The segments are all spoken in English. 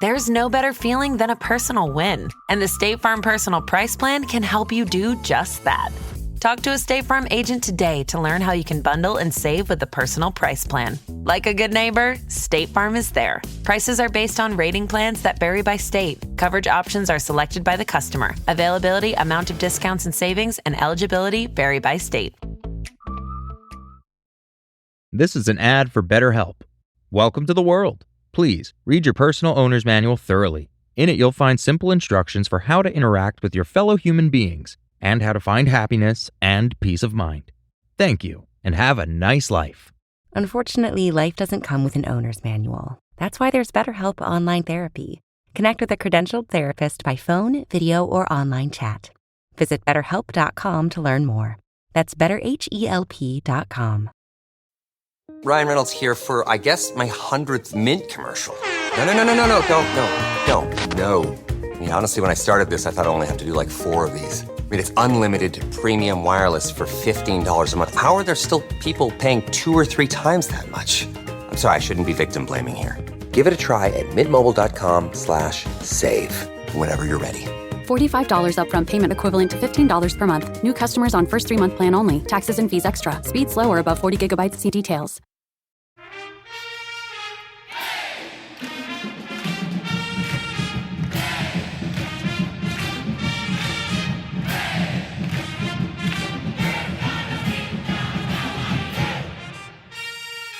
There's no better feeling than a personal win, and the State Farm Personal Price Plan can help you do just that. Talk to a State Farm agent today to learn how you can bundle and save with the Personal Price Plan. Like a good neighbor, State Farm is there. Prices are based on rating plans that vary by state. Coverage options are selected by the customer. Availability, amount of discounts and savings, and eligibility vary by state. This is an ad for BetterHelp. Welcome to the world. Please read your personal owner's manual thoroughly. In it, you'll find simple instructions for how to interact with your fellow human beings and how to find happiness and peace of mind. Thank you, and have a nice life. Unfortunately, life doesn't come with an owner's manual. That's why there's BetterHelp Online Therapy. Connect with a credentialed therapist by phone, video, or online chat. Visit BetterHelp.com to learn more. That's BetterHelp.com. Ryan Reynolds here for, I guess, my 100th Mint commercial. No, don't. I mean, honestly, when I started this, I thought I only have to do like 4 of these. I mean, it's unlimited premium wireless for $15 a month. How are there still people paying 2 or 3 times that much? I'm sorry, I shouldn't be victim blaming here. Give it a try at mintmobile.com/save. Whenever you're ready. $45 upfront payment equivalent to $15 per month. New customers on first 3-month plan only. Taxes and fees extra. Speed slower above 40 gigabytes. See details.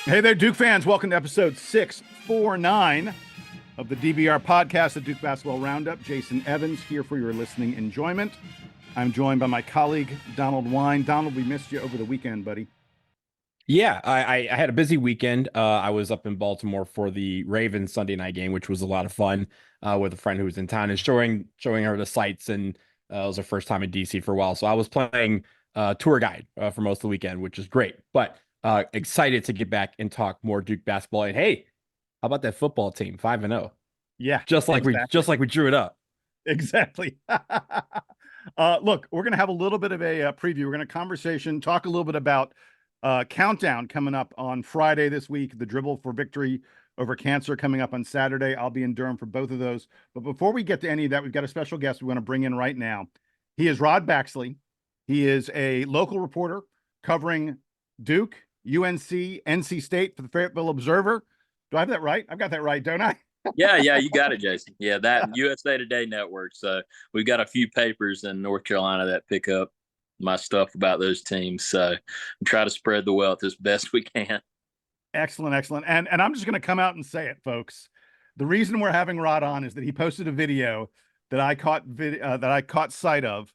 Hey there, Duke fans. Welcome to episode 649 of the DBR podcast, the Duke Basketball Roundup. Jason Evans here for your listening enjoyment. I'm joined by my colleague, Donald Wine. Donald, we missed you over the weekend, buddy. Yeah, I had a busy weekend. I was up in Baltimore for the Ravens Sunday night game, which was a lot of fun with a friend who was in town and showing her the sights. And it was her first time in DC for a while. So I was playing tour guide for most of the weekend, which is great. But excited to get back and talk more Duke basketball. And hey, how about that football team, 5-0? Yeah, just like we drew it up. Exactly. Look, we're going to have a little bit of a preview. We're going to talk a little bit about Countdown coming up on Friday this week, the Dribble for Victory over Cancer coming up on Saturday. I'll be in Durham for both of those. But before we get to any of that, we've got a special guest we want to bring in right now. He is Rod Baxley. He is a local reporter covering Duke, UNC, NC State for the Fayetteville Observer. Do I have that right? I've got that right, don't I? Yeah, you got it, Jason. Yeah, that USA Today network. So we've got a few papers in North Carolina that pick up my stuff about those teams. So we try to spread the wealth as best we can. Excellent. And I'm just going to come out and say it, folks. The reason we're having Rod on is that he posted a video that I caught sight of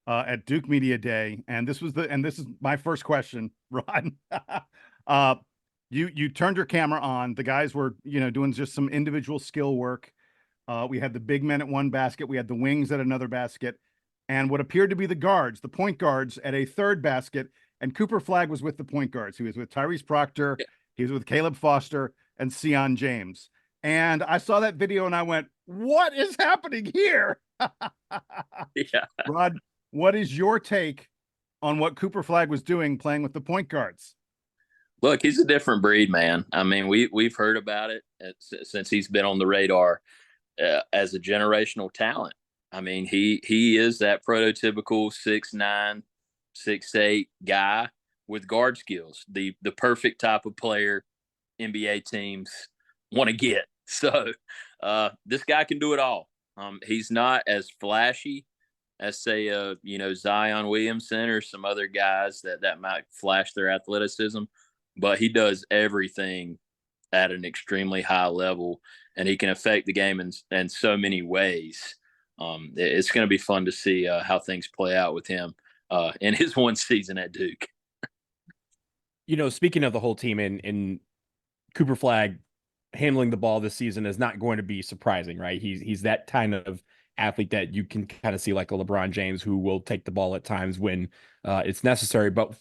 at Duke Media Day, and this is my first question, Rod. You turned your camera on. The guys were, doing just some individual skill work. We had the big men at one basket. We had the wings at another basket, and what appeared to be the point guards at a third basket. And Cooper Flagg was with the point guards. He was with Tyrese Proctor. He was with Caleb Foster and Sion James. And I saw that video and I went, what is happening here? Yeah. Rod, what is your take on what Cooper Flagg was doing playing with the point guards? Look, he's a different breed, man. I mean, we've heard about it since he's been on the radar as a generational talent. I mean, he is that prototypical 6'9", 6'8" guy with guard skills, the perfect type of player NBA teams want to get. So this guy can do it all. He's not as flashy as, say, Zion Williamson or some other guys that might flash their athleticism, but he does everything at an extremely high level, and he can affect the game in so many ways. It's going to be fun to see how things play out with him in his one season at Duke. Speaking of the whole team and Cooper Flagg handling the ball this season is not going to be surprising, right? He's that kind of athlete that you can kind of see like a LeBron James who will take the ball at times when it's necessary. But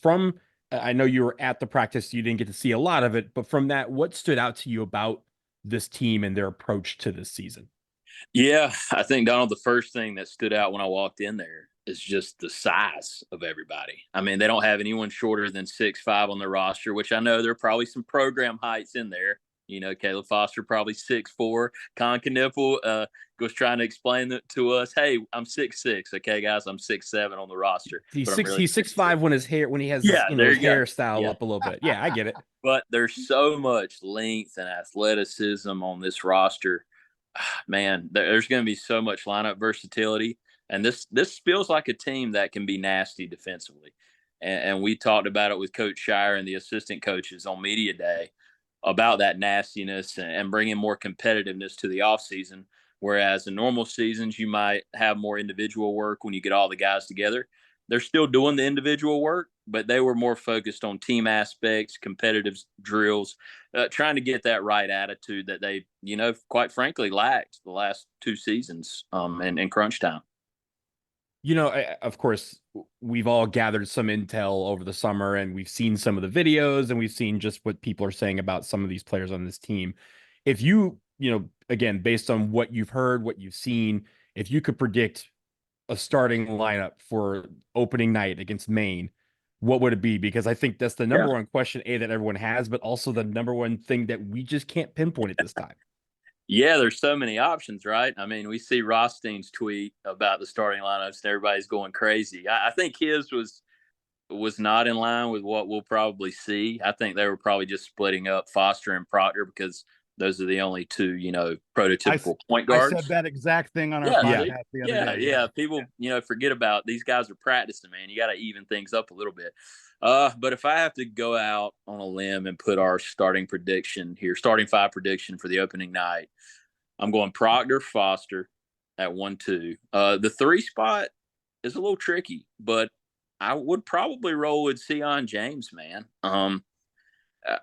I know you were at the practice, you didn't get to see a lot of it, but from that, what stood out to you about this team and their approach to this season? Yeah, I think, Donald, the first thing that stood out when I walked in there is just the size of everybody. I mean, they don't have anyone shorter than 6'5" on their roster, which I know there are probably some program heights in there, Caleb Foster probably 6'4". Con Knippel was trying to explain it to us. Hey, I'm 6'6". Okay, guys, I'm 6'7" on the roster. He's but six. Really he's 6'5" when he has Yeah, his, there his you go. hairstyle Yeah. up a little bit. Yeah, I get it. But there's so much length and athleticism on this roster. Man, there's going to be so much lineup versatility. And this feels like a team that can be nasty defensively. And we talked about it with Coach Shire and the assistant coaches on media day about that nastiness and bringing more competitiveness to the offseason. Whereas in normal seasons, you might have more individual work when you get all the guys together. They're still doing the individual work, but they were more focused on team aspects, competitive drills, trying to get that right attitude that they, quite frankly, lacked the last 2 seasons in crunch time. Of course, we've all gathered some intel over the summer, and we've seen some of the videos, and we've seen just what people are saying about some of these players on this team. If you, again, based on what you've heard, what you've seen, if you could predict a starting lineup for opening night against Maine, what would it be? Because I think that's the number one question, that everyone has, but also the number one thing that we just can't pinpoint at this time. Yeah, there's so many options, right? I mean, we see Rothstein's tweet about the starting lineups, and everybody's going crazy. I think his was not in line with what we'll probably see. I think they were probably just splitting up Foster and Proctor because those are the only 2, prototypical point guards. I said that exact thing on our podcast the other day. Yeah. People, forget about these guys are practicing, man. You got to even things up a little bit. But if I have to go out on a limb and put our starting 5 prediction for the opening night, I'm going Proctor, Foster at 1-2. The 3 spot is a little tricky, but I would probably roll with Sion James, man.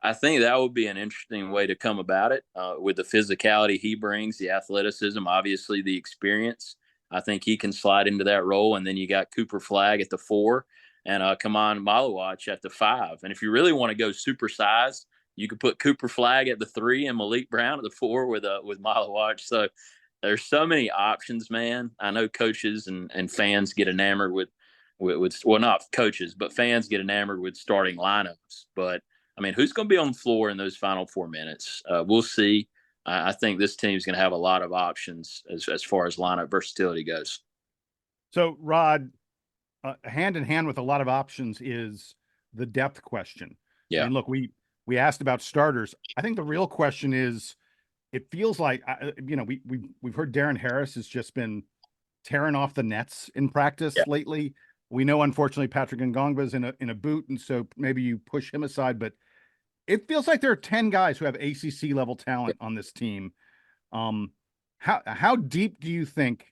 I think that would be an interesting way to come about it with the physicality he brings, the athleticism, obviously the experience. I think he can slide into that role. And then you got Cooper Flagg at the 4 and Kaman Malawach at the 5. And if you really want to go supersized, you could put Cooper Flagg at the 3 and Malik Brown at the 4 with Malawach. So there's so many options, man. I know coaches and fans get enamored with well, not coaches, but fans get enamored with starting lineups. But I mean, who's going to be on the floor in those final 4 minutes? We'll see. I think this team's going to have a lot of options as far as lineup versatility goes. So, Rod, hand in hand with a lot of options is the depth question. Yeah. I mean, look, we asked about starters. I think the real question is, it feels like, we've heard Darren Harris has just been tearing off the nets in practice lately. We know, unfortunately, Patrick Ngongba's in a boot, and so maybe you push him aside, but it feels like there are 10 guys who have ACC level talent on this team. How deep do you think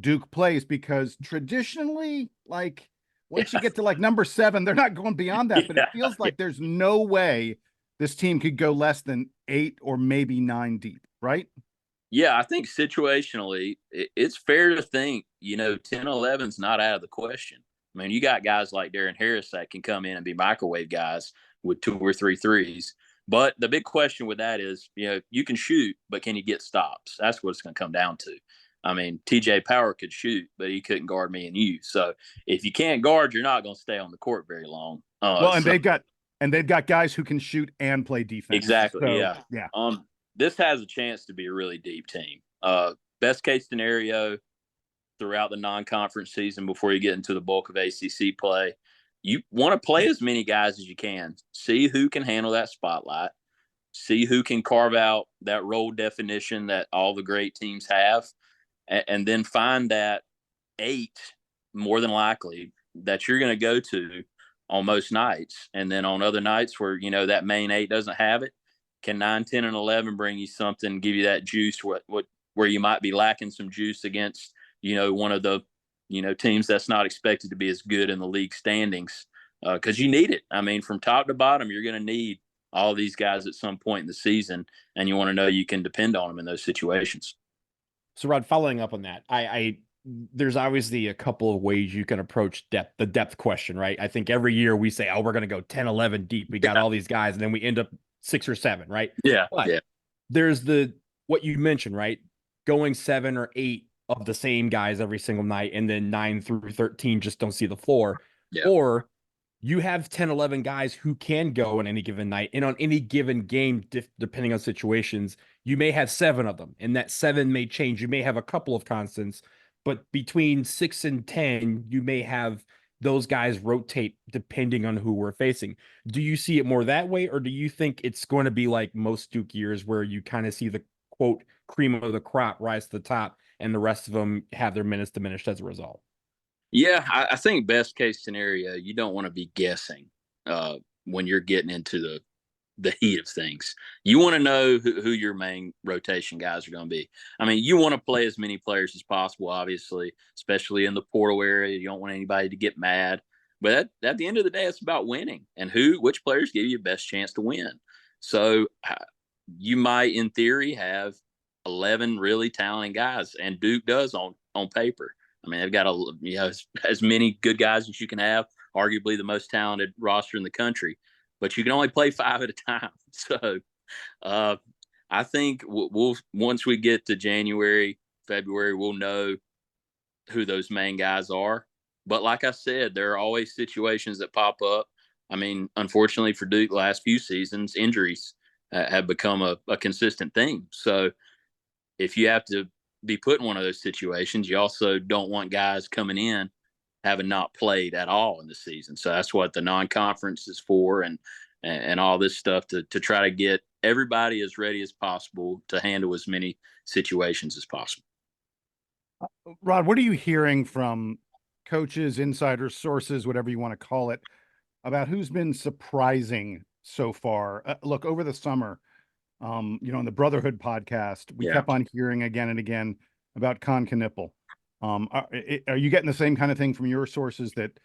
Duke plays? Because traditionally, like, once you get to like number 7, they're not going beyond that, but it feels like there's no way this team could go less than 8 or maybe 9 deep, right? Yeah, I think situationally, it's fair to think, 10-11's not out of the question. I mean, you got guys like Darren Harris that can come in and be microwave guys with 2 or 3 threes. But the big question with that is, you can shoot, but can you get stops? That's what it's going to come down to. I mean, TJ Power could shoot, but he couldn't guard me and you. So if you can't guard, you're not going to stay on the court very long. They've got guys who can shoot and play defense. Exactly. So, yeah. This has a chance to be a really deep team. Best case scenario throughout the non-conference season before you get into the bulk of ACC play, you want to play as many guys as you can. See who can handle that spotlight. See who can carve out that role definition that all the great teams have. And then find that 8, more than likely, that you're going to go to on most nights. And then on other nights where, that main 8 doesn't have it, can 9, 10, and 11 bring you something, give you that juice where you might be lacking some juice against, one of the, teams that's not expected to be as good in the league standings because you need it. I mean, from top to bottom, you're going to need all these guys at some point in the season, and you want to know you can depend on them in those situations. So, Rod, following up on that, there's obviously a couple of ways you can approach the depth question, right? I think every year we say, we're going to go 10, 11 deep. We got all these guys, and then we end up 6 or 7, right? Yeah. But there's what you mentioned, right? Going 7 or 8 of the same guys every single night, and then 9 through 13 just don't see the floor. Yeah. Or you have 10, 11 guys who can go on any given night, and on any given game, depending on situations, you may have 7 of them, and that 7 may change. You may have a couple of constants, but between 6 and 10, you may have those guys rotate depending on who we're facing. Do you see it more that way, or do you think it's going to be like most Duke years where you kind of see the quote cream of the crop rise to the top and the rest of them have their minutes diminished as a result? Yeah, I think best case scenario, you don't want to be guessing when you're getting into the heat of things. You want to know who your main rotation guys are going to be. I mean, you want to play as many players as possible, obviously, especially in the portal area. You don't want anybody to get mad. But at the end of the day, it's about winning and which players give you the best chance to win. So you might, in theory, have 11 really talented guys, and Duke does on paper. I mean, they've got as many good guys as you can have, arguably the most talented roster in the country, but you can only play 5 at a time. So I think we'll once we get to January, February, we'll know who those main guys are. But like I said, there are always situations that pop up. I mean, unfortunately for Duke, last few seasons, injuries have become a consistent theme. So if you have to be put in one of those situations, you also don't want guys coming in having not played at all in the season. So that's what the non-conference is for, and all this stuff to try to get everybody as ready as possible to handle as many situations as possible. Rod, what are you hearing from coaches, insiders, sources, whatever you want to call it, about who's been surprising so far? Look, over the summer, on the Brotherhood podcast, we kept on hearing again and again about Con Knipple. Are you getting the same kind of thing from your sources that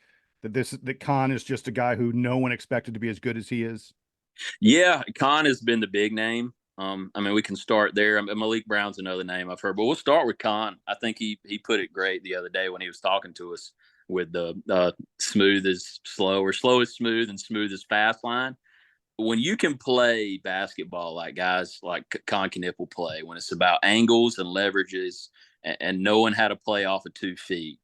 Con is just a guy who no one expected to be as good as he is? Yeah, Con has been the big name. I mean, we can start there. Malik Brown's another name I've heard, but we'll start with Con. I think he put it great the other day when he was talking to us with the smooth is slow, or slow is smooth, and smooth is fast line. When you can play basketball like guys like Con Knipple play, when it's about angles and leverages and knowing how to play off of 2 feet,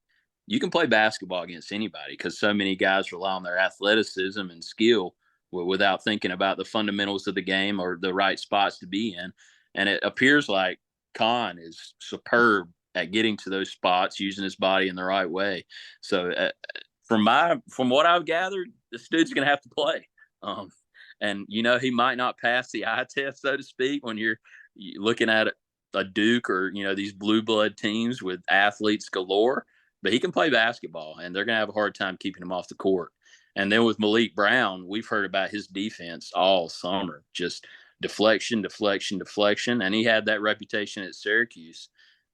you can play basketball against anybody, because so many guys rely on their athleticism and skill without thinking about the fundamentals of the game or the right spots to be in. And it appears like Con is superb at getting to those spots, using his body in the right way. So from what I've gathered, this dude's going to have to play. And, he might not pass the eye test, so to speak, when you're looking at a Duke or, these blue blood teams with athletes galore, but he can play basketball, and they're going to have a hard time keeping him off the court. And then with Malik Brown, we've heard about his defense all summer, just deflection. And he had that reputation at Syracuse.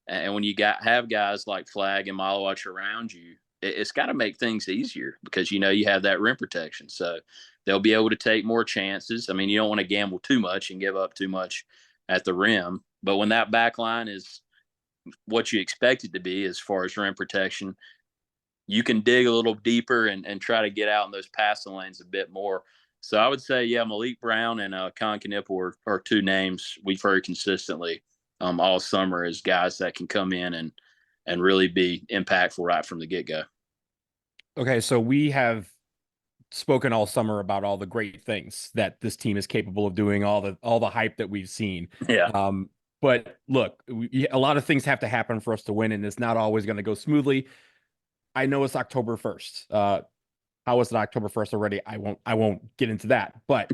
And when you have guys like Flagg and Malawach around you, it's got to make things easier, because, you have that rim protection. So they'll be able to take more chances. I mean, you don't want to gamble too much and give up too much at the rim. But when that back line is what you expect it to be as far as rim protection, you can dig a little deeper and try to get out in those passing lanes a bit more. So I would say, yeah, Malik Brown and Con Knipple are 2 names we've heard consistently all summer as guys that can come in and really be impactful right from the get-go. Okay, so we have spoken all summer about all the great things that this team is capable of doing, all the hype that we've seen. Yeah. But look, a lot of things have to happen for us to win, and it's not always going to go smoothly. I know it's October 1st. How is it October 1st already? I won't get into that. But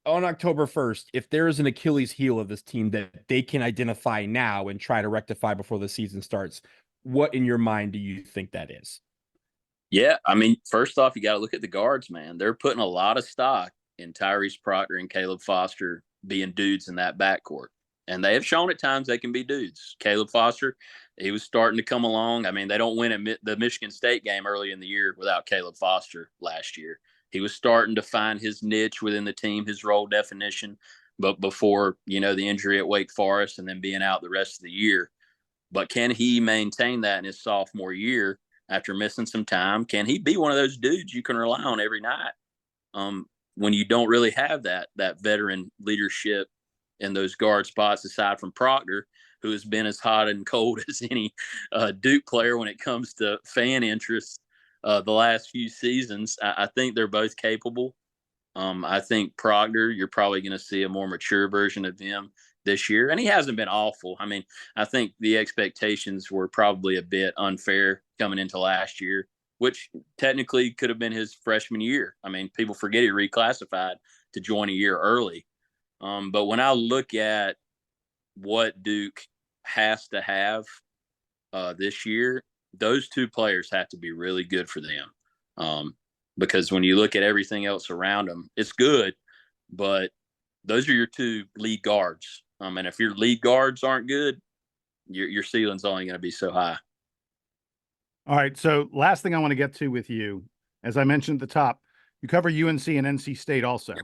on October 1st, if there is an Achilles heel of this team that they can identify now and try to rectify before the season starts, what in your mind do you think that is? Yeah, I mean, first off, you got to look at the guards, man. They're putting a lot of stock in Tyrese Proctor and Caleb Foster being dudes in that backcourt. And they have shown at times they can be dudes. Caleb Foster, he was starting to come along. I mean, they don't win at the Michigan State game early in the year without Caleb Foster last year. He was starting to find his niche within the team, his role definition, but before, the injury at Wake Forest and then being out the rest of the year. But can he maintain that in his sophomore year after missing some time? Can he be one of those dudes you can rely on every night when you don't really have that veteran leadership in those guard spots, aside from Proctor, who has been as hot and cold as any Duke player when it comes to fan interest the last few seasons. I think they're both capable. I think Proctor, you're probably going to see a more mature version of him this year, and he hasn't been awful. I mean, I think the expectations were probably a bit unfair coming into last year, which technically could have been his freshman year. I mean, people forget he reclassified to join a year early. But when I look at what Duke has to have this year, those two players have to be really good for them. Because when you look at everything else around them, it's good, but those are your two lead guards. And if your lead guards aren't good, your ceiling's only going to be so high. All right. So last thing I want to get to with you, as I mentioned at the top, you cover UNC and NC State also.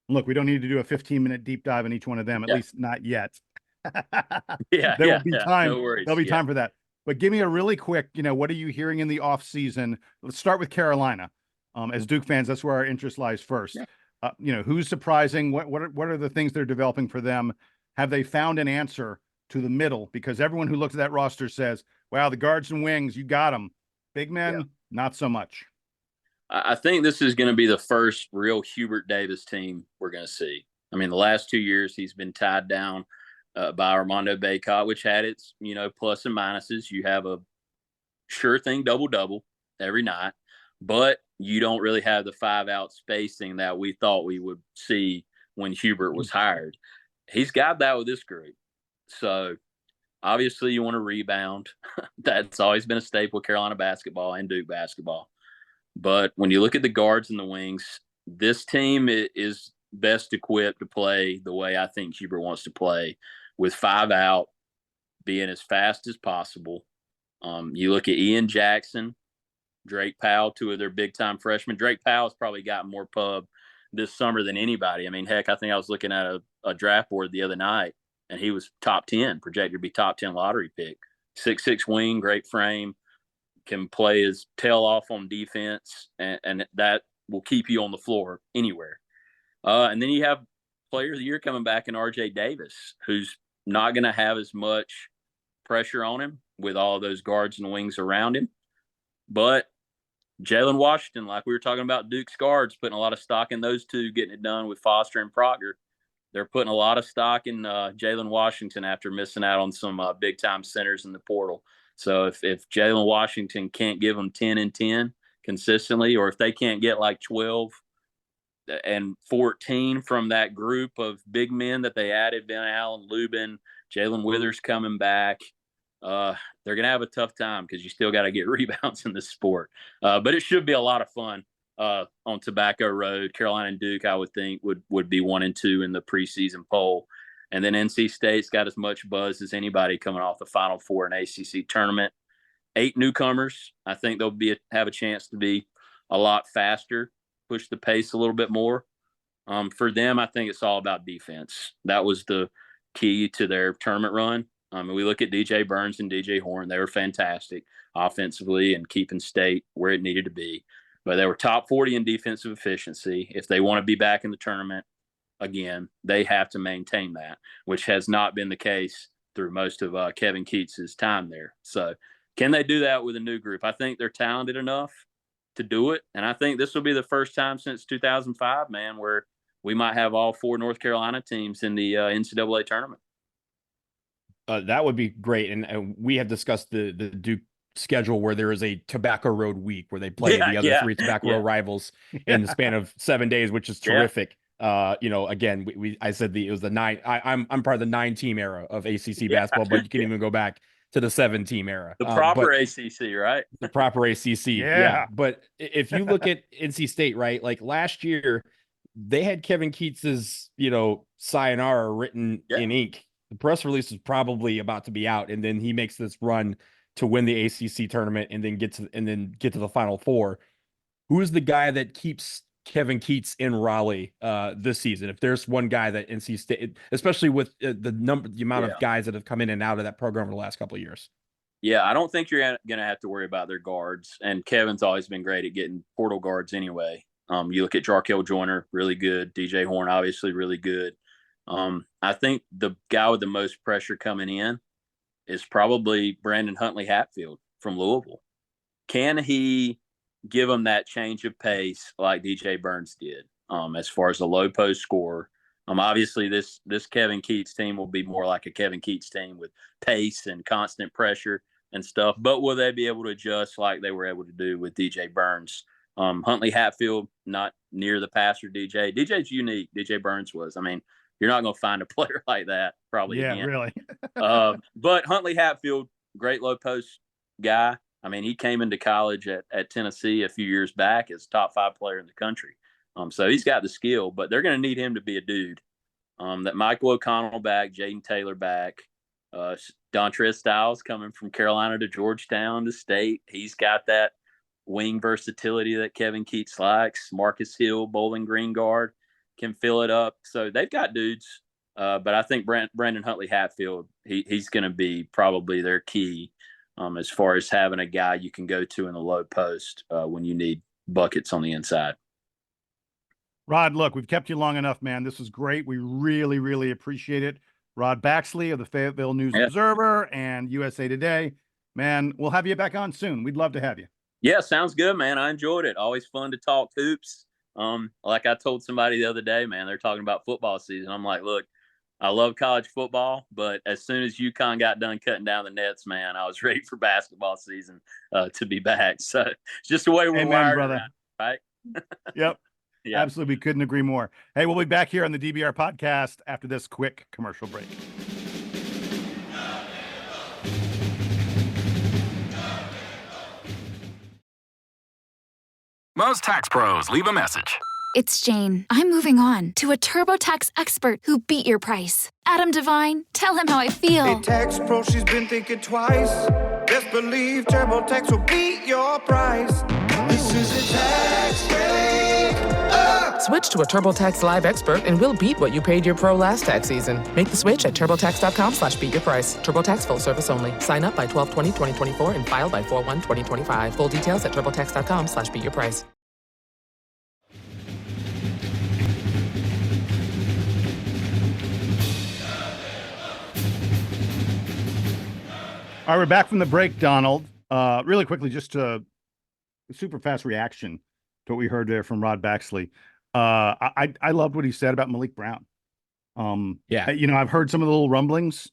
Look, we don't need to do a 15-minute deep dive in each one of them, at least not yet. There will be time. No worries. There'll be time for that. But give me a really quick, what are you hearing in the off season? Let's start with Carolina. As Duke fans, that's where our interest lies first. Who's surprising? What are the things they're developing for them? Have they found an answer to the middle? Because everyone who looks at that roster says, wow, the guards and wings, you got them. Big men, not so much. I think this is going to be the first real Hubert Davis team we're going to see. I mean, the last 2 years he's been tied down by Armando Bacot, which had its, plus and minuses. You have a sure thing double-double every night, but you don't really have the 5-out spacing that we thought we would see when Hubert was hired. He's got that with this group. So obviously you want to rebound. That's always been a staple of Carolina basketball and Duke basketball. But when you look at the guards and the wings, this team is best equipped to play the way I think Hubert wants to play, with 5 out, being as fast as possible. You look at Ian Jackson, Drake Powell, 2 of their big-time freshmen. Drake Powell's probably got more pub this summer than anybody. I mean, heck, I think I was looking at a draft board the other night, and he was top 10, projected to be top 10 lottery pick. 6'6" wing, great frame, can play his tail off on defense, and that will keep you on the floor anywhere. And then you have player of the year coming back in RJ Davis, who's not going to have as much pressure on him with all of those guards and wings around him. But Jalen Washington, like we were talking about Duke's guards, putting a lot of stock in those two, getting it done with Foster and Proctor. They're putting a lot of stock in Jalen Washington after missing out on some big-time centers in the portal. So if Jalen Washington can't give them 10 and 10 consistently, or if they can't get like 12 and 14 from that group of big men that they added, Ben Allen, Lubin, Jalen Withers coming back, they're going to have a tough time because you still got to get rebounds in this sport. But it should be a lot of fun on Tobacco Road. Carolina and Duke, I would think, would be 1 and 2 in the preseason poll. And then NC State's got as much buzz as anybody coming off the Final Four in ACC tournament. 8 newcomers. I think they'll have a chance to be a lot faster, push the pace a little bit more. For them, I think it's all about defense. That was the key to their tournament run. We look at DJ Burns and DJ Horn. They were fantastic offensively and keeping State where it needed to be. But they were top 40 in defensive efficiency. If they want to be back in the tournament again, they have to maintain that, which has not been the case through most of Kevin Keats's time there. So can they do that with a new group? I think they're talented enough to do it. And I think this will be the first time since 2005, man, where we might have all 4 North Carolina teams in the NCAA tournament. That would be great. And we have discussed the Duke schedule where there is a Tobacco Road week where they play the other 3 Tobacco Road rivals in the span of 7 days, which is terrific. Again, I said it was the 9. I'm part of the 9-team era of ACC basketball, but you can even go back to the 7-team era. The proper ACC, right? The proper ACC. Yeah. But if you look at NC State, right, like last year, they had Kevin Keats's, sayonara written in ink. The press release is probably about to be out, and then he makes this run to win the ACC tournament and then get to the Final Four. Who's the guy that keeps Kevin Keats in Raleigh this season? If there's one guy that NC State, especially with the amount of guys that have come in and out of that program over the last couple of years. Yeah, I don't think you're going to have to worry about their guards. And Kevin's always been great at getting portal guards anyway. You look at Jarkel Joyner, really good. DJ Horn, obviously really good. I think the guy with the most pressure coming in is probably Brandon Huntley Hatfield from Louisville. Can he give him that change of pace like DJ Burns did. As far as a low post scorer, obviously this Kevin Keats team will be more like a Kevin Keats team with pace and constant pressure and stuff. But will they be able to adjust like they were able to do with DJ Burns? Huntley Hatfield, not near the passer DJ. DJ's unique. DJ Burns was. I mean, you're not going to find a player like that probably Yeah, again. really. But Huntley Hatfield, great low post guy. I mean, he came into college at Tennessee a few years back as top 5 player in the country. So he's got the skill, but they're going to need him to be a dude. That Michael O'Connell back, Jaden Taylor back, Dontrez Styles coming from Carolina to Georgetown to State. He's got that wing versatility that Kevin Keats likes. Marcus Hill, Bowling Green guard, can fill it up. So they've got dudes, but I think Brandon Huntley Hatfield, he's going to be probably their key as far as having a guy you can go to in the low post when you need buckets on the inside. Rod, look, we've kept you long enough, man. This was great. We really, really appreciate it. Rod Baxley of the Fayetteville Observer and USA Today. Man, we'll have you back on soon. We'd love to have you. Yeah, sounds good, man. I enjoyed it. Always fun to talk hoops. Like I told somebody the other day, man, they're talking about football season. I'm like, look, I love college football, but as soon as UConn got done cutting down the nets, man, I was ready for basketball season to be back. So it's just the way we're wired, brother. around, right? Yep. Yeah. Absolutely. We couldn't agree more. Hey, we'll be back here on the DBR podcast after this quick commercial break. Most tax pros leave a message. It's Jane. I'm moving on to a TurboTax expert who beat your price. Adam Devine, tell him how I feel. Hey, tax pro, she's been thinking twice. Best believe TurboTax will beat your price. This is a tax break. Switch to a TurboTax Live expert and we'll beat what you paid your pro last tax season. Make the switch at TurboTax.com/beat your price. TurboTax full service only. Sign up by 12/20/2024 and file by 4/1/2025. Full details at TurboTax.com/beat your price. All right, we're back from the break, Donald. Really quickly, just a super fast reaction to what we heard there from Rod Baxley. I loved what he said about Malik Brown. Yeah. You know, I've heard some of the little rumblings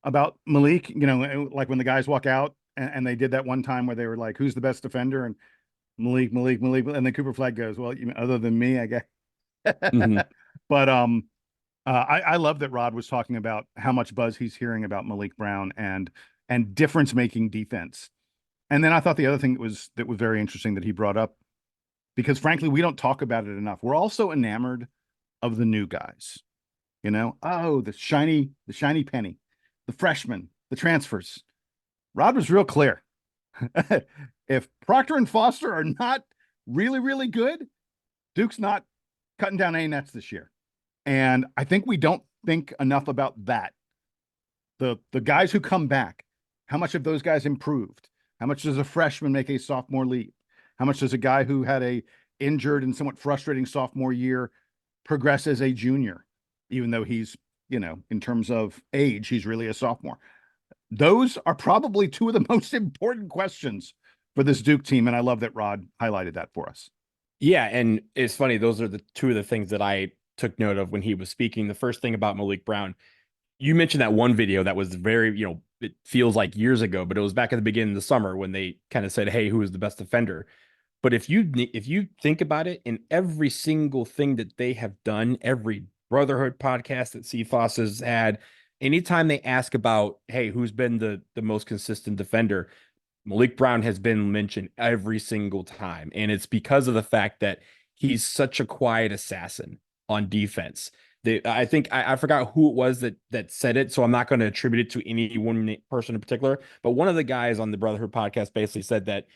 about Malik, you know, like when the guys walk out and they did that one time where they were like, who's the best defender? And Malik. And then Cooper Flagg goes, well, you know, other than me, I guess. Mm-hmm. But I love that Rod was talking about how much buzz he's hearing about Malik Brown and difference-making defense. And then I thought the other thing that was very interesting that he brought up, because frankly, we don't talk about it enough. We're also enamored of the new guys, you know, the shiny penny, the freshmen, the transfers. Rod was real clear. If Proctor and Foster are not really, really good, Duke's not cutting down any nets this year. And I think we don't think enough about that. The guys who come back, how much of those guys improved? How much does a freshman make a sophomore leap? How much does a guy who had a injured and somewhat frustrating sophomore year progress as a junior, even though he's, you know, in terms of age, he's really a sophomore? Those are probably two of the most important questions for this Duke team. And I love that Rod highlighted that for us. Yeah. And it's funny. Those are the two of the things that I took note of when he was speaking. The first thing about Malik Brown, you mentioned that one video that was very, you know, it feels like years ago, but it was back at the beginning of the summer when they kind of said, hey, who is the best defender? But if you think about it, in every single thing that they have done, every Brotherhood podcast that CFOS has had, anytime they ask about, hey, who's been the most consistent defender, Malik Brown has been mentioned every single time. And it's because of the fact that he's such a quiet assassin on defense. I think I forgot who it was that said it, so I'm not going to attribute it to any one person in particular. But one of the guys on the Brotherhood podcast basically said that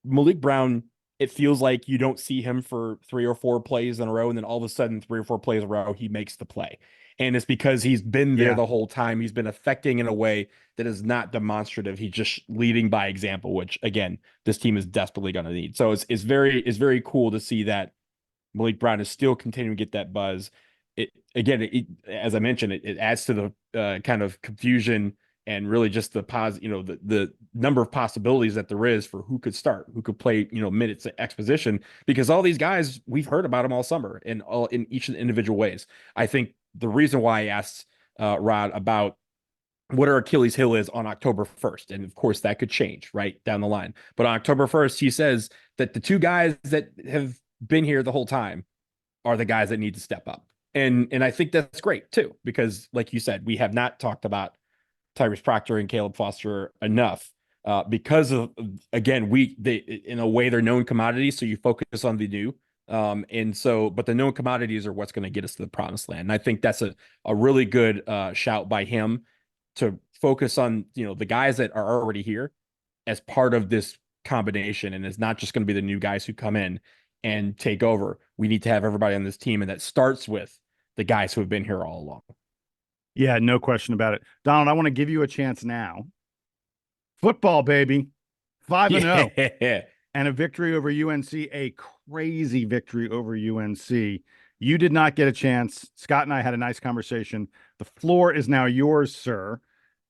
Malik Brown, it feels like you don't see him for 3 or 4 plays in a row, and then all of a sudden 3 or 4 plays in a row, he makes the play. And it's because he's been there the whole time. He's been affecting in a way that is not demonstrative. He's just leading by example, which again, this team is desperately going to need. So it's very cool to see that Malik Brown is still continuing to get that buzz. As I mentioned, it adds to the kind of confusion and really just the number of possibilities that there is for who could start, who could play, minutes at exposition, because all these guys, we've heard about them all summer in each of the individual ways. I think the reason why I asked Rod about what our Achilles heel is on October 1st. And of course that could change right down the line. But on October 1st, he says that the two guys that have been here the whole time are the guys that need to step up. And I think that's great too, because like you said, we have not talked about Tyrese Proctor and Caleb Foster enough because of, again, they in a way they're known commodities. So you focus on the new. But the known commodities are what's going to get us to the promised land. And I think that's a really good shout by him to focus on, the guys that are already here as part of this combination. And it's not just going to be the new guys who come in and take over. We need to have everybody on this team. And that starts with the guys who have been here all along. Yeah, no question about it. Donald, I want to give you a chance now. Football, baby. 5-0. And a victory over UNC, a crazy victory over UNC. You did not get a chance. Scott and I had a nice conversation. The floor is now yours, sir.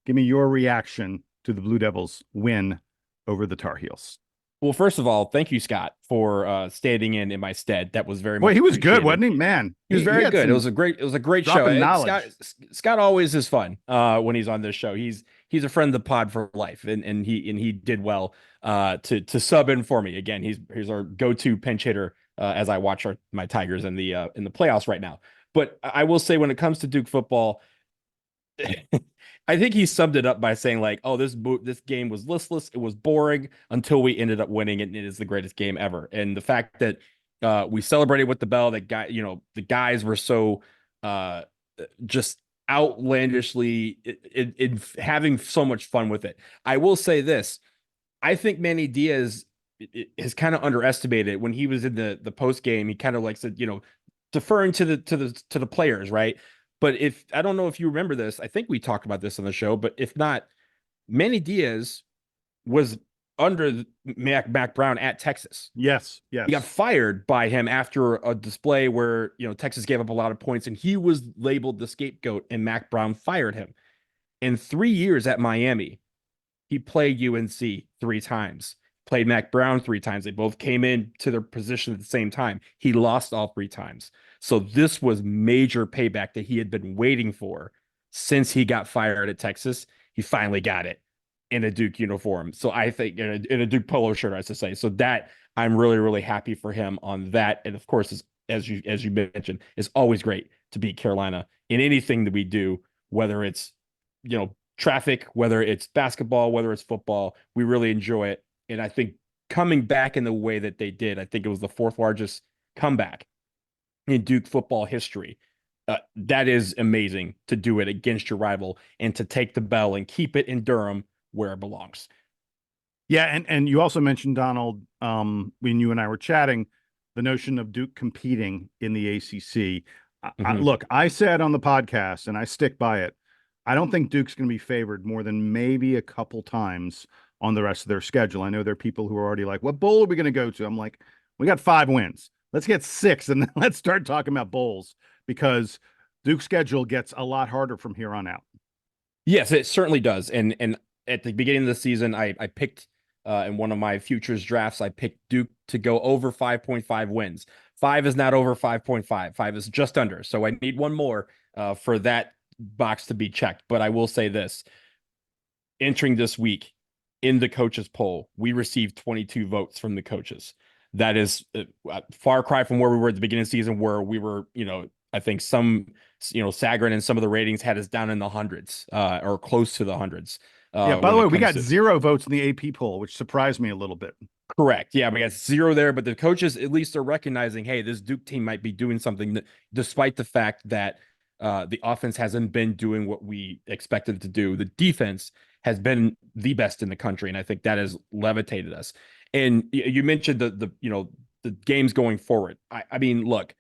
Give me your reaction to the Blue Devils' win over the Tar Heels. Well, first of all, thank you, Scott, for standing in my stead. That was very much. Well, he was good, wasn't he? Man, he was very good. It was a great show. Scott always is fun when he's on this show. He's a friend of the pod for life, and he did well to sub in for me. Again, he's our go-to pinch hitter as I watch my Tigers in the playoffs right now. But I will say, when it comes to Duke football, I think he summed it up by saying, like, oh, this game was listless. It was boring until we ended up winning it. And it is the greatest game ever. And the fact that we celebrated with the bell, that the guys were so just outlandishly in having so much fun with it. I will say this. I think Manny Diaz is kind of underestimated. When he was in the post game, he kind of like said, deferring to the players, right? But I don't know if you remember this, I think we talked about this on the show, but if not, Manny Diaz was under Mac Brown at Texas. Yes. He got fired by him after a display where, Texas gave up a lot of points, and he was labeled the scapegoat, and Mac Brown fired him. In 3 years at Miami, he played UNC 3 times, played Mac Brown 3 times. They both came in to their position at the same time. He lost all 3 times. So this was major payback that he had been waiting for since he got fired at Texas. He finally got it in a Duke uniform. So I think in a Duke polo shirt, I should say. So that I'm really, really happy for him on that. And of course, as you mentioned, it's always great to beat Carolina in anything that we do, whether it's, traffic, whether it's basketball, whether it's football. We really enjoy it. And I think coming back in the way that they did, I think it was the 4th largest comeback in Duke football history. That is amazing to do it against your rival and to take the bell and keep it in Durham where it belongs. Yeah, and you also mentioned, Donald, when you and I were chatting, the notion of Duke competing in the ACC. Look, I said on the podcast, and I stick by it, I don't think Duke's going to be favored more than maybe a couple times on the rest of their schedule. I know there are people who are already like, what bowl are we going to go to? I'm like, we got 5 wins. Let's get 6, and then let's start talking about bowls, because Duke's schedule gets a lot harder from here on out. Yes, it certainly does. And at the beginning of the season, I picked in one of my futures drafts, I picked Duke to go over 5.5 wins. 5 is not over 5.5. 5 is just under. So I need one more for that box to be checked. But I will say this: entering this week in the coaches poll, we received 22 votes from the coaches. That is a far cry from where we were at the beginning of the season, where we were, I think some, Sagarin and some of the ratings had us down in the hundreds or close to the hundreds. Yeah, by the way, we got 0 votes in the AP poll, which surprised me a little bit. Correct. Yeah, we got 0 there, but the coaches at least are recognizing, hey, this Duke team might be doing something that, despite the fact that the offense hasn't been doing what we expected it to do. The defense has been the best in the country, and I think that has levitated us. And you mentioned the games going forward. I mean, look,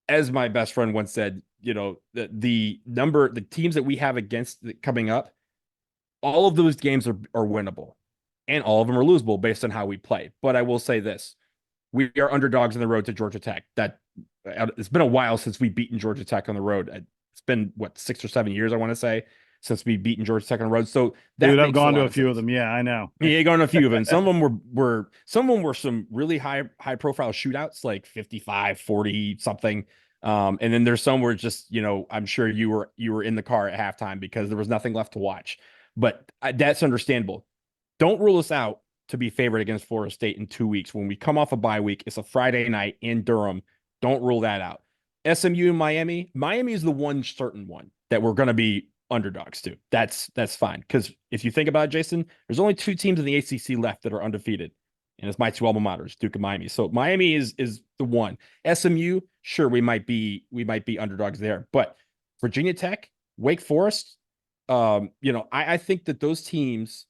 as my best friend once said, the teams that we have against coming up, all of those games are winnable, and all of them are losable based on how we play. But I will say this: we are underdogs on the road to Georgia Tech. That it's been a while since we've beaten Georgia Tech on the road. It's been 6 or 7 years, I want to say. since we've beaten Georgia Tech on the road. So that Dude, I've makes gone to a lot few of sense. them. Yeah, I know. Yeah, gone to a few of them. Some of them were some really high profile shootouts, like 55, 40 something. And then there's some where just, I'm sure you were in the car at halftime because there was nothing left to watch. But that's understandable. Don't rule us out to be favored against Florida State in 2 weeks. When we come off a bye week, it's a Friday night in Durham. Don't rule that out. SMU and Miami. Miami is the one certain one that we're going to be underdogs to. That's fine. Because if you think about it, Jason, there's only 2 teams in the ACC left that are undefeated. And it's my 2 alma maters, Duke and Miami. So Miami is the one. SMU, sure, we might be underdogs there. But Virginia Tech, Wake Forest, I think that those teams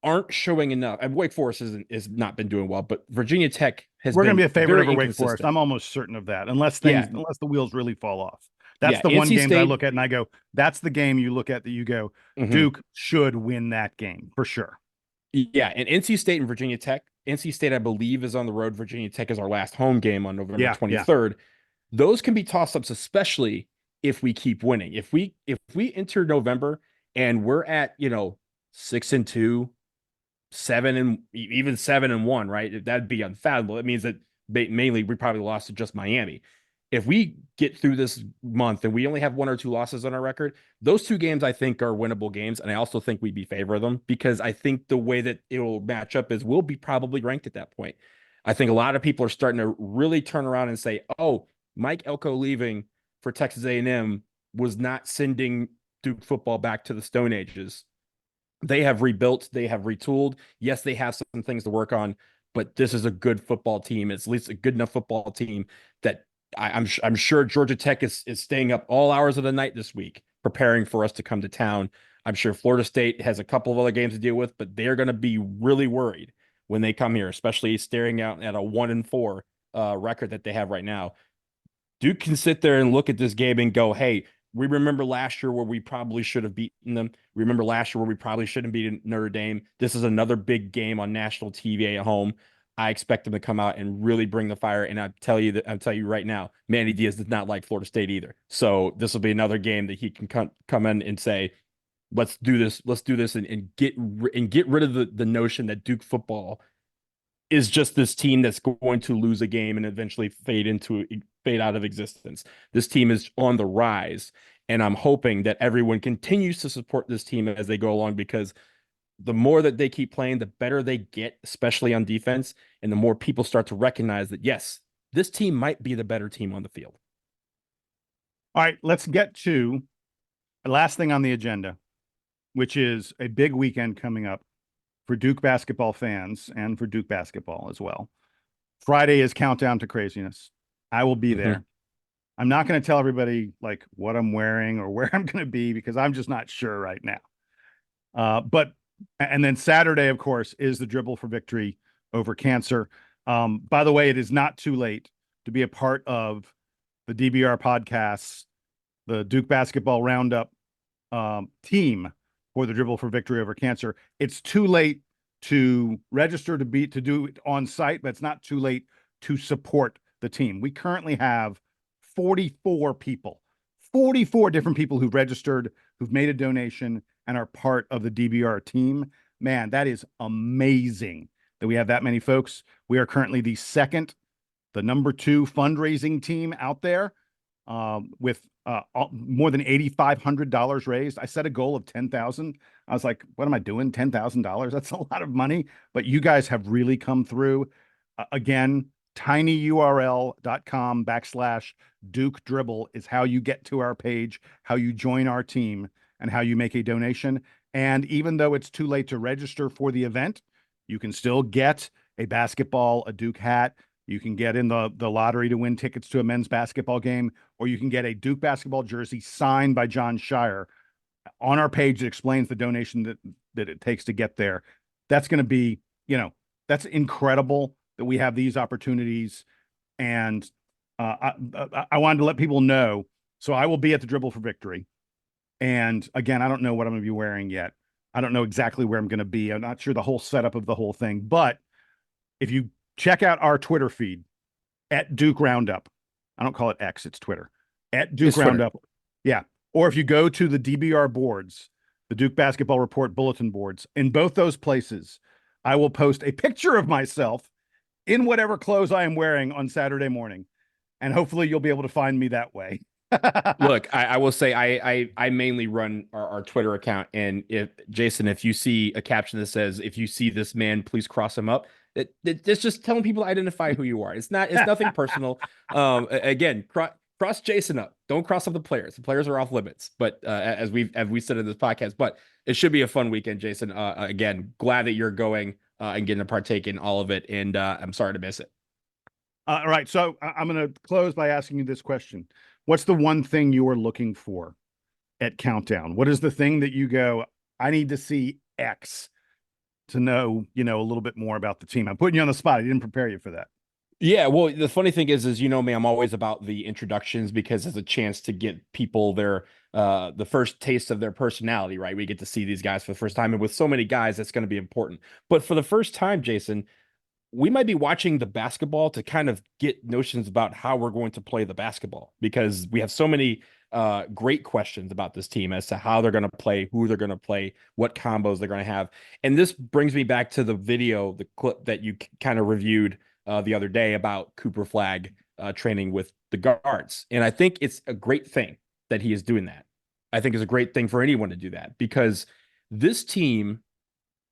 aren't showing enough. And Wake Forest has not been doing well, but Virginia Tech has We're been going to be a favorite very over Wake Forest. inconsistent. I'm almost certain of that, unless the wheels really fall off. That's the one NC game State, that I look at and I go, that's the game you look at that you go, Duke should win that game for sure. Yeah, and NC State and Virginia Tech. NC State, I believe, is on the road. Virginia Tech is our last home game on November 23rd. Yeah. Those can be toss-ups, especially if we keep winning. If we enter November and we're at 6-2, 7-1, right? That'd be unfathomable. It means that mainly we probably lost to just Miami. If we get through this month and we only have 1 or 2 losses on our record, those 2 games I think are winnable games, and I also think we'd be favor of them because I think the way that it will match up is we'll be probably ranked at that point. I think a lot of people are starting to really turn around and say, "Oh, Mike Elko leaving for Texas A&M was not sending Duke football back to the Stone Ages." They have rebuilt, they have retooled. Yes, they have some things to work on, but this is a good football team. It's at least a good enough football team that I'm sure Georgia Tech is staying up all hours of the night this week, preparing for us to come to town. I'm sure Florida State has a couple of other games to deal with, but they're going to be really worried when they come here, especially staring out at a 1-4 record that they have right now. Duke can sit there and look at this game and go, hey, we remember last year where we probably should have beaten them. Remember last year where we probably shouldn't have beaten Notre Dame. This is another big game on national TV at home. I expect them to come out and really bring the fire. And I'll tell you right now, Manny Diaz did not like Florida State either. So this will be another game that he can come in and say, let's do this. Let's do this and get rid of the notion that Duke football is just this team that's going to lose a game and eventually fade out of existence. This team is on the rise. And I'm hoping that everyone continues to support this team as they go along, because the more that they keep playing, the better they get, especially on defense. And the more people start to recognize that, yes, this team might be the better team on the field. All right, let's get to the last thing on the agenda, which is a big weekend coming up for Duke basketball fans and for Duke basketball as well. Friday is Countdown to Craziness. I will be there. I'm not going to tell everybody like what I'm wearing or where I'm going to be because I'm just not sure right now. And then Saturday, of course, is the Dribble for Victory over cancer. By the way, it is not too late to be a part of the DBR podcasts, the Duke Basketball Roundup team for the Dribble for Victory over cancer. It's too late to register to do it on site, but it's not too late to support the team. We currently have 44 different people who've registered, who've made a donation and are part of the DBR team. Man, that is amazing that we have that many folks. We are currently the number 2 fundraising team out there with more than $8,500 raised. I set a goal of $10,000. I was like, what am I doing? $10,000? That's a lot of money, but you guys have really come through. Again, tinyurl.com/Duke Dribble is how you get to our page, how you join our team, and how you make a donation. And even though it's too late to register for the event, you can still get a basketball, a Duke hat. You can get in the lottery to win tickets to a men's basketball game, or you can get a Duke basketball jersey signed by John Shire. On our page, it explains the donation that it takes to get there. That's going to be, that's incredible that we have these opportunities. And I wanted to let people know. So I will be at the Dribble for Victory. And again, I don't know what I'm going to be wearing yet. I don't know exactly where I'm going to be. I'm not sure the whole setup of the whole thing. But if you check out our Twitter feed at Duke Roundup, I don't call it X, it's Twitter, at Duke Roundup. Yeah. or if you go to the DBR boards, the Duke Basketball Report bulletin boards, in both those places, I will post a picture of myself in whatever clothes I am wearing on Saturday morning. And hopefully you'll be able to find me that way. Look, I will say I mainly run our Twitter account, and if Jason, if you see a caption that says, "If you see this man, please cross him up," it's just telling people to identify who you are. It's nothing personal. Again, cross Jason up. Don't cross up the players. The players are off limits. But as we said in this podcast, but it should be a fun weekend, Jason. Again, glad that you're going and getting to partake in all of it, and I'm sorry to miss it. All right, so I'm going to close by asking you this question. What's the one thing you are looking for at Countdown? What is the thing that you go, I need to see X to know, a little bit more about the team? I'm putting you on the spot. I didn't prepare you for that. Yeah, well, the funny thing is me, I'm always about the introductions because it's a chance to get people their the first taste of their personality, right? We get to see these guys for the first time, and with so many guys, that's going to be important. But for the first time, Jason, we might be watching the basketball to kind of get notions about how we're going to play the basketball, because we have so many great questions about this team as to how they're going to play, who they're going to play, what combos they're going to have. And this brings me back to the video, the clip that you kind of reviewed the other day about Cooper Flagg training with the guards. And I think it's a great thing that he is doing that. I think it's a great thing for anyone to do that, because this team,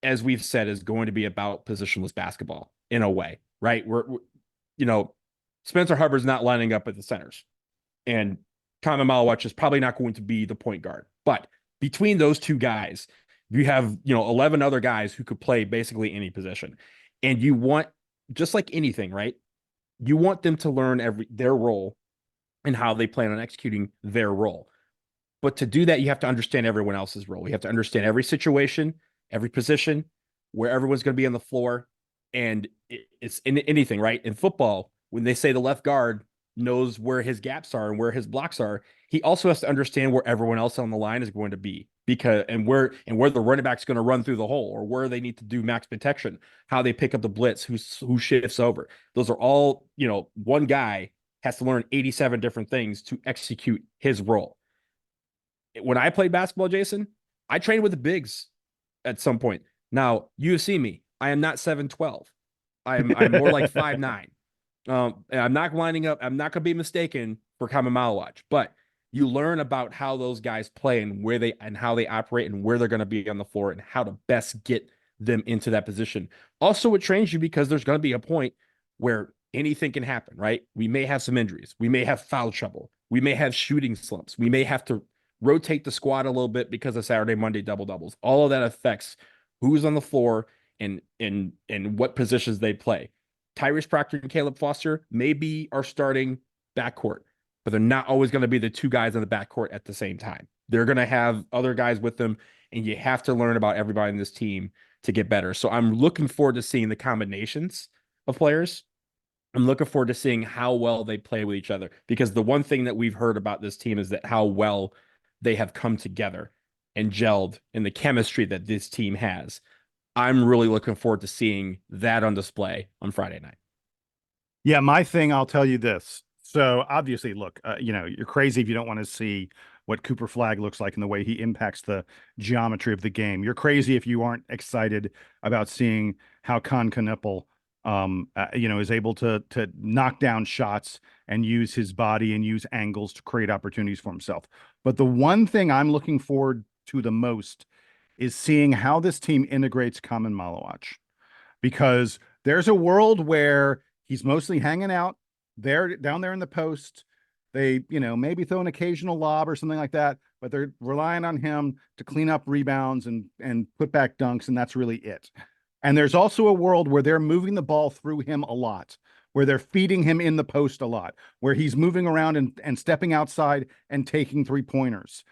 as we've said, is going to be about positionless basketball in a way, right? We're Spencer Hubbard's not lining up at the centers, and Kama Malawach is probably not going to be the point guard. But between those two guys, you have 11 other guys who could play basically any position, and you want, just like anything, right? You want them to learn their role and how they plan on executing their role. But to do that, you have to understand everyone else's role. You have to understand every situation, every position, where everyone's going to be on the floor. And it's in anything, right? In football, when they say the left guard knows where his gaps are and where his blocks are, he also has to understand where everyone else on the line is going to be, and where the running back's going to run through the hole, or where they need to do max protection, how they pick up the blitz, who shifts over. Those are all, one guy has to learn 87 different things to execute his role. When I played basketball, Jason, I trained with the bigs at some point. Now, you have seen me. I am not 7'12". I'm more like 5'9". I'm not lining up. I'm not going to be mistaken for Kama Malawach, but you learn about how those guys play and how they operate and where they're going to be on the floor and how to best get them into that position. Also, it trains you because there's going to be a point where anything can happen, right? We may have some injuries. We may have foul trouble. We may have shooting slumps. We may have to rotate the squad a little bit because of Saturday, Monday double doubles. All of that affects who's on the floor and what positions they play. Tyrese Proctor and Caleb Foster may be our starting backcourt, but they're not always going to be the two guys in the backcourt at the same time. They're going to have other guys with them, and you have to learn about everybody in this team to get better. So I'm looking forward to seeing the combinations of players. I'm looking forward to seeing how well they play with each other, because the one thing that we've heard about this team is that how well they have come together and gelled in the chemistry that this team has. I'm really looking forward to seeing that on display on Friday night. Yeah, my thing, I'll tell you this. So obviously, look, you're crazy if you don't want to see what Cooper Flagg looks like and the way he impacts the geometry of the game. You're crazy if you aren't excited about seeing how Con Knueppel, is able to knock down shots and use his body and use angles to create opportunities for himself. But the one thing I'm looking forward to the most is seeing how this team integrates Kama Malawach, because there's a world where he's mostly hanging out there, down there in the post. They, maybe throw an occasional lob or something like that, but they're relying on him to clean up rebounds and put back dunks, and that's really it. And there's also a world where they're moving the ball through him a lot, where they're feeding him in the post a lot, where he's moving around and stepping outside and taking three-pointers.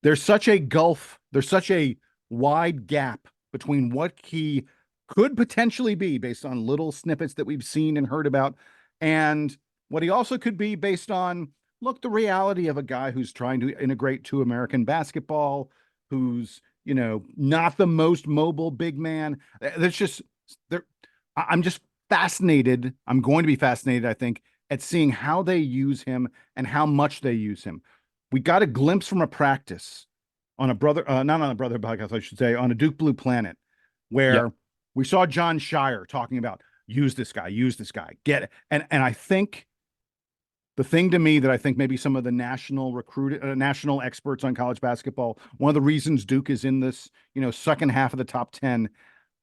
There's such a gulf, there's such a wide gap between what he could potentially be based on little snippets that we've seen and heard about, and what he also could be based on, look, the reality of a guy who's trying to integrate to American basketball, who's, not the most mobile big man. I'm just fascinated. I'm going to be fascinated, I think, at seeing how they use him and how much they use him. we got a glimpse from a practice on a brother, not on a brother podcast, I should say, on a Duke Blue Planet, where we saw John Shire talking about use this guy, get it. And I think the thing to me that I think maybe some of the national experts on college basketball, one of the reasons Duke is in this, second half of the top 10,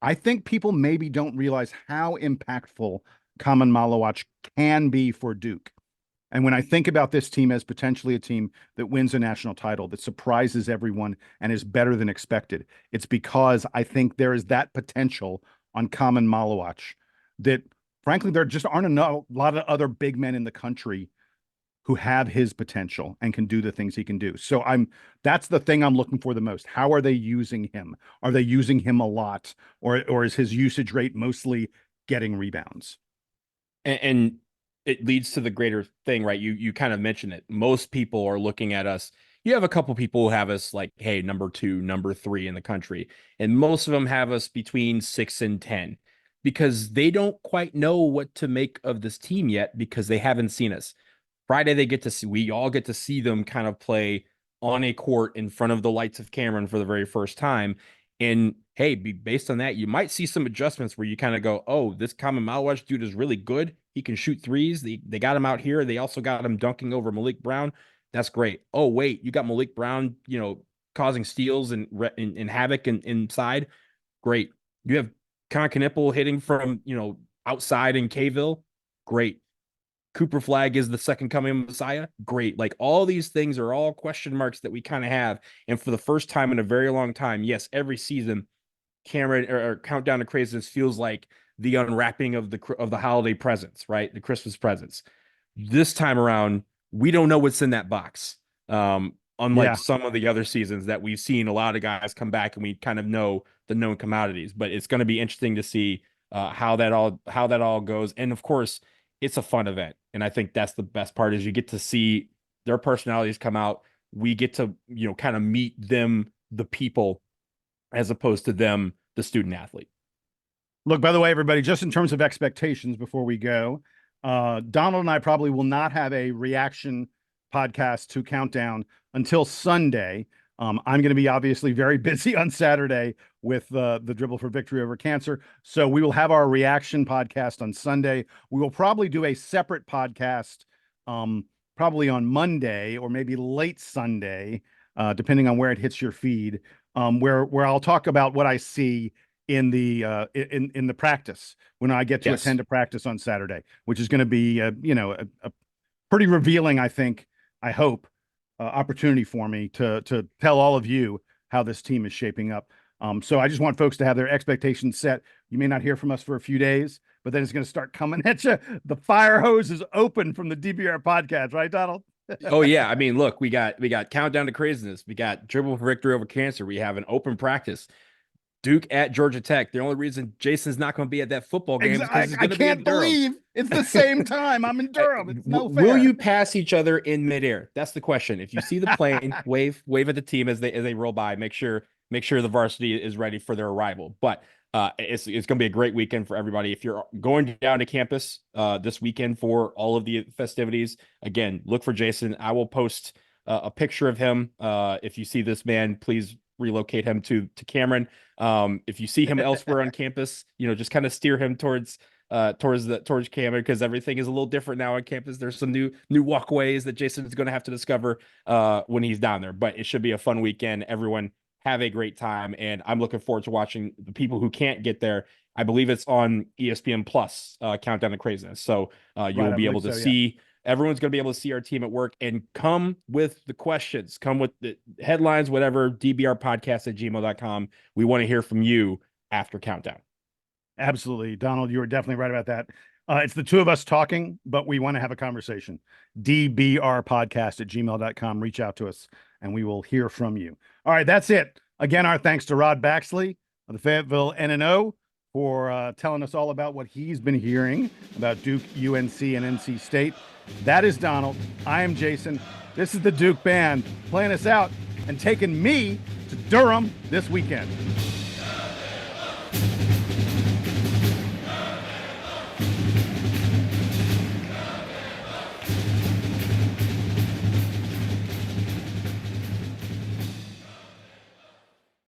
I think people maybe don't realize how impactful Kamen Malawach can be for Duke. And when I think about this team as potentially a team that wins a national title, that surprises everyone and is better than expected, it's because I think there is that potential on Kamen Malawach that, frankly, there just aren't a lot of other big men in the country who have his potential and can do the things he can do. So that's the thing I'm looking for the most. How are they using him? Are they using him a lot, or is his usage rate mostly getting rebounds? And it leads to the greater thing, right? You kind of mentioned it. Most people are looking at us. You have a couple people who have us like, hey, number 2, number 3 in the country. And most of them have us between 6 and 10 because they don't quite know what to make of this team yet because they haven't seen us. Friday, we all get to see them kind of play on a court in front of the lights of Cameron for the very first time. And hey, based on that, you might see some adjustments where you kind of go, oh, this Kamen Malawach dude is really good. He can shoot threes. They got him out here. They also got him dunking over Malik Brown. That's great. Oh, wait, you got Malik Brown, causing steals and havoc inside. Great. You have Con Knipple hitting from, outside in Kville. Great. Cooper Flagg is the second coming of Messiah. Great. Like all these things are all question marks that we kind of have. And for the first time in a very long time, yes, every season, Cameron or Countdown to Craziness feels like the unwrapping of the holiday presents, right? The Christmas presents. This time around, we don't know what's in that box. Unlike some of the other seasons that we've seen a lot of guys come back and we kind of know the known commodities, but it's going to be interesting to see how that all goes. And of course, it's a fun event. And I think that's the best part is you get to see their personalities come out. We get to, kind of meet them, the people, as opposed to them, the student athlete. Look, by the way, everybody, just in terms of expectations before we go, Donald and I probably will not have a reaction podcast to Countdown until Sunday. I'm going to be obviously very busy on Saturday with the Dribble for Victory over Cancer. So we will have our reaction podcast on Sunday. We will probably do a separate podcast probably on Monday or maybe late Sunday, depending on where it hits your feed, where I'll talk about what I see in the practice when I get to attend a practice on Saturday, which is going to be a pretty revealing, I hope, opportunity for me to tell all of you how this team is shaping up. So I just want folks to have their expectations set. You may not hear from us for a few days, but then it's going to start coming at you. The fire hose is open from the DBR podcast, right, Donald? Oh yeah. I mean, look, we got Countdown to Craziness. We got Dribble for Victory over Cancer. We have an open practice. Duke at Georgia Tech. The only reason Jason's not going to be at that football game is because he's going to be in Durham. I can't believe it's the same time. I'm in Durham. It's no fair. Will you pass each other in midair? That's the question. If you see the plane, wave at the team as they roll by. Make sure the varsity is ready for their arrival. But it's going to be a great weekend for everybody. If you're going down to campus this weekend for all of the festivities, again, look for Jason. I will post a picture of him. If you see this man, please relocate him to Cameron. If you see him elsewhere on campus, just kind of steer him towards Cameron, because everything is a little different now on campus. There's some new walkways that Jason is going to have to discover when he's down there. But it should be a fun weekend. Everyone have a great time, and I'm looking forward to watching the people who can't get there. I believe it's on ESPN Plus, Countdown to Craziness. So you'll be able to see. Everyone's going to be able to see our team at work, and come with the questions, come with the headlines, whatever, dbrpodcast@gmail.com. We want to hear from you after Countdown. Absolutely. Donald, you were definitely right about that. It's the two of us talking, but we want to have a conversation. dbrpodcast@gmail.com. Reach out to us and we will hear from you. All right, that's it. Again, our thanks to Rod Baxley of the Fayetteville NNO for telling us all about what he's been hearing about Duke, UNC, and NC State. That is Donald. I am Jason. This is the Duke Band playing us out and taking me to Durham this weekend.